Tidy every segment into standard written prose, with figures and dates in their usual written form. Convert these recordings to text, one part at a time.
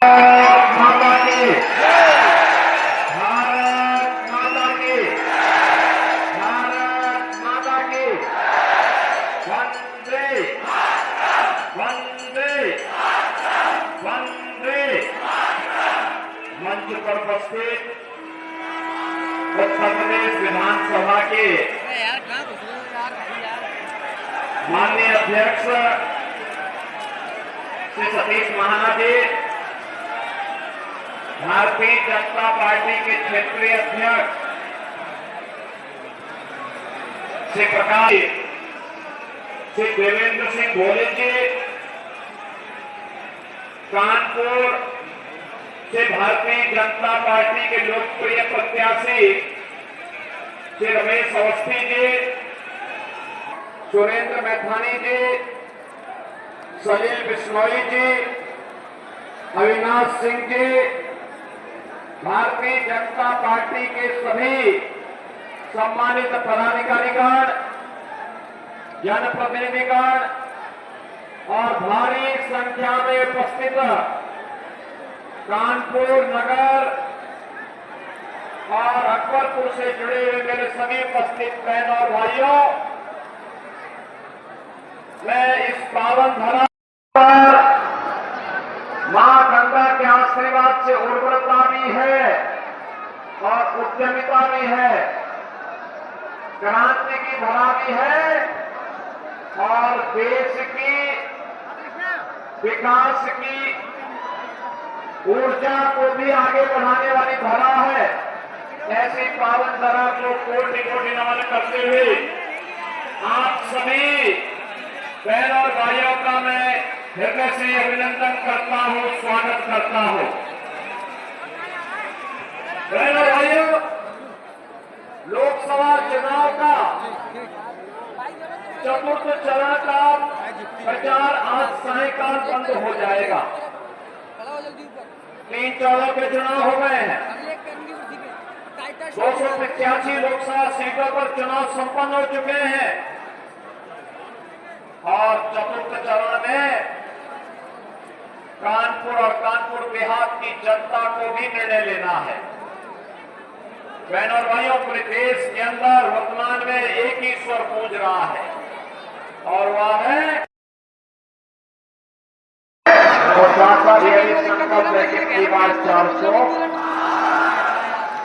माता की, भारत माता की, भारत माता की, वंदे वंदे वंदे। मंच पर उपस्थित उत्तर प्रदेश विधानसभा के माननीय अध्यक्ष श्री सतीश महाना जी, भारतीय जनता पार्टी के क्षेत्रीय अध्यक्ष श्री प्रकाश, श्री देवेंद्र सिंह भोले जी, कानपुर से भारतीय जनता पार्टी के लोकप्रिय प्रत्याशी श्री रमेश अवस्थी जी, सुरेंद्र मैथानी जी, सलील बिश्नोई जी, अविनाश सिंह जी, भारतीय जनता पार्टी के सभी सम्मानित पदाधिकारीगण, जनप्रतिनिधिगण और भारी संख्या में उपस्थित कानपुर नगर और अकबरपुर से जुड़े हुए मेरे सभी उपस्थित बहन और भाइयों, मैं इस पावन धरा पर मां गंगा के आशीर्वाद से उर्वरता भी है और उद्यमिता भी है, क्रांति की धरा भी है और देश की विकास की ऊर्जा को भी आगे बढ़ाने वाली धरा है। ऐसी पावन धरा को कोटि कोटि नमन करते हुए आप सभी बहन और भाइयों का मैं हृदय से अभिनंदन करता हूं, स्वागत करता हूं। बहन और भाइयों, लोकसभा चुनाव का चतुर्थ चरण का प्रचार आज सायंकाल बंद हो जाएगा। 3 चरणों के चुनाव हो गए हैं। 285 लोकसभा सीटों पर चुनाव संपन्न हो चुके हैं और चतुर्थ चरण में कानपुर और कानपुर देहात की जनता को भी निर्णय लेना है। बहन और भाइयों, पूरे देश के अंदर वर्तमान में एक ही स्वर गूंज रहा है और वह है की बात 400,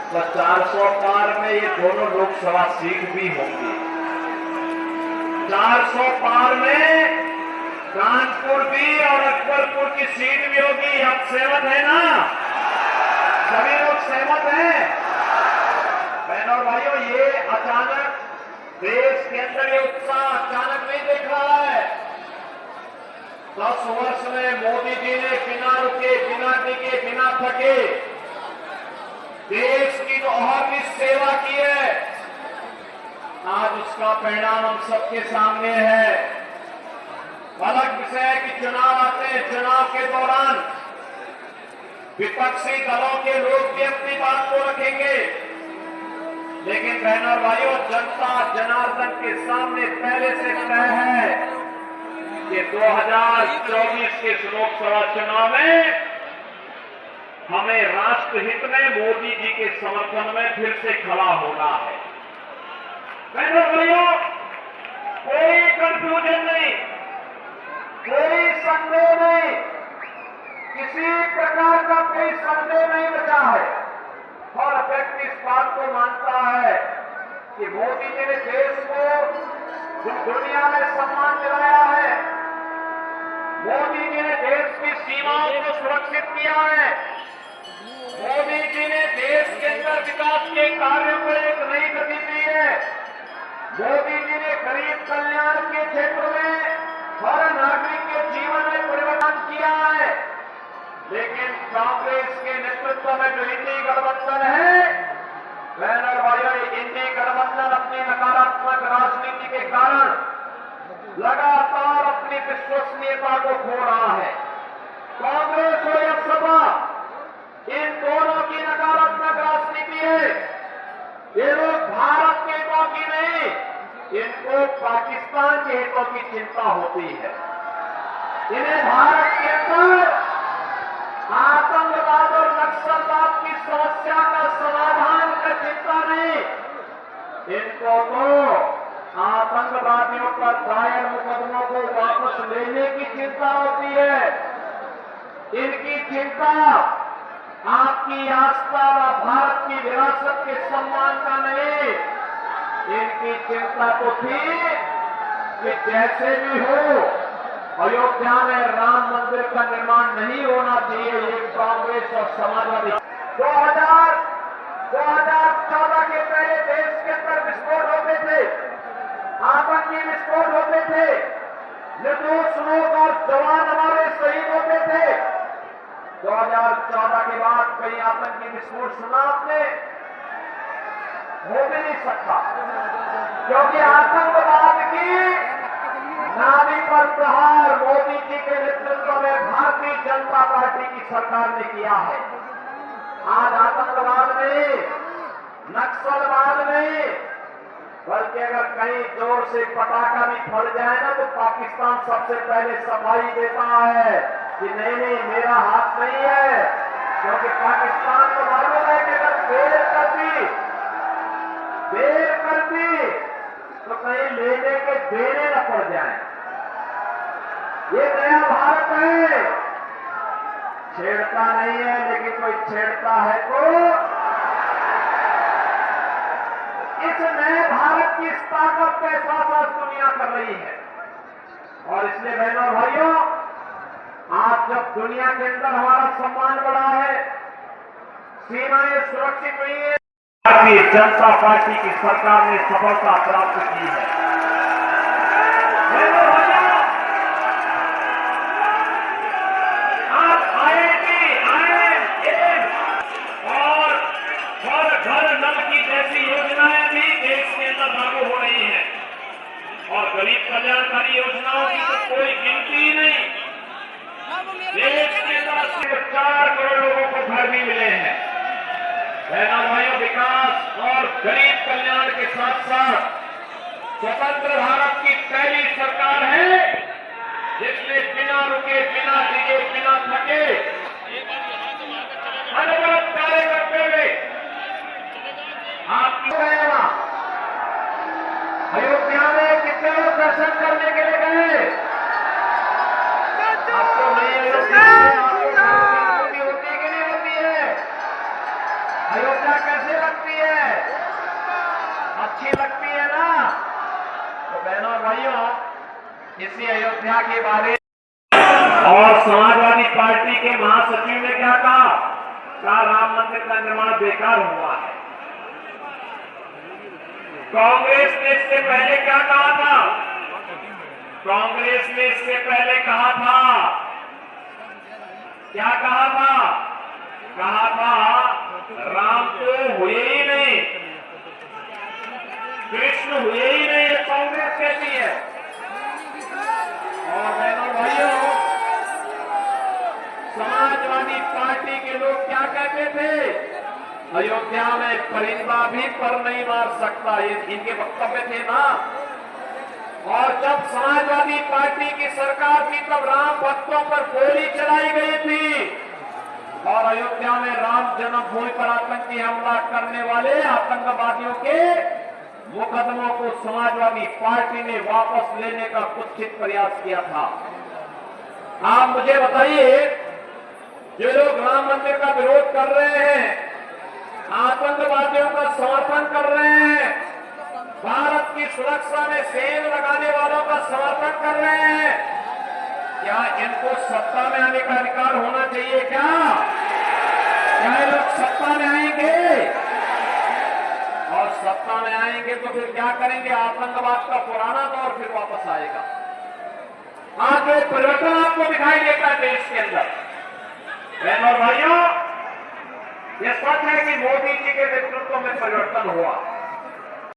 तो 400 पार में ये दोनों लोकसभा सीट भी होंगी। 400 पार में कानपुर भी और अकबरपुर की सीट भी होगी। आप सहमत है ना? सभी लोग सहमत हैं? बहनों और भाइयों, ये अचानक देश के अंदर ये उत्साह अचानक नहीं देख रहा है। 10 वर्ष में मोदी जी ने बिना रुके, बिना टिके, बिना थके देश की जो अहर्निश सेवा की है, आज उसका परिणाम हम सबके सामने है। अलग विषय है कि चुनाव आते हैं, चुनाव के दौरान विपक्षी दलों के लोग भी अपनी बात को रखेंगे, लेकिन बहनों और भाइयों, जनता जनार्दन के सामने पहले से तय है कि 2024 के लोकसभा चुनाव में हमें राष्ट्रहित में मोदी जी के समर्थन में फिर से खड़ा होना है। बहनों और भाइयों, कोई कंफ्यूजन नहीं, कोई संदेह नहीं, किसी प्रकार का कोई संदेह नहीं बचा है। और व्यक्ति इस बात को मानता है कि मोदी जी ने देश को दुनिया में सम्मान दिलाया है, मोदी जी ने देश की सीमाओं को सुरक्षित किया है, मोदी जी ने देश के अंदर विकास के कार्यों को एक नई गति दी है, मोदी जी ने गरीब कल्याण के क्षेत्र में हर नागरिक के जीवन में परिवर्तन किया है। लेकिन कांग्रेस के नेतृत्व में जो इंडी गठबंधन है, बहनों और भाइयों, इंडी गठबंधन अपनी नकारात्मक राजनीति के कारण लगातार अपनी विश्वसनीयता को खो रहा है। कांग्रेस हो या सपा, इन दोनों की नकारात्मक राजनीति है। ये लोग भारत के हितों की नहीं, इनको पाकिस्तान के हितों की चिंता होती है। इन्हें भारत के अंदर चिंता नहीं, इनको तो आतंकवादियों पर दायर मुकदमों को वापस लेने की चिंता होती है। इनकी चिंता आपकी आस्था व भारत की विरासत के सम्मान का नहीं, इनकी चिंता तो थी कि जैसे भी हो अयोध्या में राम मंदिर का निर्माण नहीं होना चाहिए। ये कांग्रेस और समाजवादी 2014 के पहले देश के अंदर विस्फोट होते थे, आतंकी विस्फोट होते थे, निर्दोष लोग और जवान हमारे शहीद होते थे। 2014 के बाद कई आतंकी विस्फोट सुना आपने? हो भी नहीं सकता, क्योंकि आतंकवाद की नाभी पर प्रहार मोदी जी के नेतृत्व में भारतीय जनता पार्टी की सरकार ने किया है। आज आतंकवाद में, नक्सलवाद में, बल्कि अगर कहीं जोर से पटाखा भी फट जाए ना तो पाकिस्तान सबसे पहले सफाई देता है कि नहीं नहीं मेरा हाथ नहीं है, क्योंकि पाकिस्तान को मालूम है कि अगर देर कर दी तो कहीं लेने के देने न पड़ जाए। ये नया भारत है, छेड़ता नहीं है, लेकिन कोई छेड़ता है तो इस नए भारत की ताकत का एहसास आज दुनिया कर रही है। और इसलिए बहनों और भाइयों, आज जब दुनिया के अंदर हमारा सम्मान बढ़ा है, सीमाएं सुरक्षित हुई है, भारतीय जनता पार्टी की सरकार ने सफलता प्राप्त की है। आज और घर नल की जैसी योजनाएं भी देश के अंदर लागू हो रही हैं, और गरीब कल्याणकारी योजनाओं की तो कोई गिनती ही नहीं। देश के अंदर 4 करोड़ लोगों को घर भी मिले हैं। बहनों भाइयों, विकास और गरीब कल्याण के साथ साथ स्वतंत्र भारत की पहली सरकार है जिसने बिना रुके, बिना डिगे, बिना थके अनवरत कार्य करते हुए आप अयोध्या में कितने लोग दर्शन करने के लिए गए? आपको नहीं अयोध्या होती कि नहीं होती है? अयोध्या कैसे लगती है? अच्छी लगती है ना? तो बहनों और भाइयों, इसी अयोध्या के बारे और समाजवादी पार्टी के महासचिव ने क्या कहा? राम मंदिर का निर्माण बेकार हुआ है। कांग्रेस ने इससे पहले क्या कहा था? कांग्रेस ने इससे पहले कहा था, क्या कहा था? कहा था राम तो हुए ही नहीं, कृष्ण हुए ही नहीं, ये कांग्रेस कहती है। और बहनों भाइयों, समाजवादी पार्टी के लोग क्या कहते थे? अयोध्या में परिंदा भी पर नहीं मार सकता, ये इनके वक्तव्य थे ना। और जब समाजवादी पार्टी की सरकार थी तब राम भक्तों पर गोली चलाई गई थी, और अयोध्या में राम जन्मभूमि पर आतंकी हमला करने वाले आतंकवादियों के मुकदमों को समाजवादी पार्टी ने वापस लेने का कुत्सित प्रयास किया था। आप मुझे बताइए, जो लोग राम मंदिर का विरोध कर रहे हैं, आतंकवादियों का समर्थन कर रहे हैं, भारत की सुरक्षा में सेंध लगाने वालों का समर्थन कर रहे हैं, क्या इनको सत्ता में आने का अधिकार होना चाहिए? क्या ये लोग सत्ता में आएंगे? और सत्ता में आएंगे तो फिर क्या करेंगे? आतंकवाद का पुराना दौर फिर वापस आएगा। आज जो परिवर्तन आपको दिखाई देता है देश के अंदर, बहनों और भाइयों, यह सच है कि मोदी जी के नेतृत्व में परिवर्तन हुआ।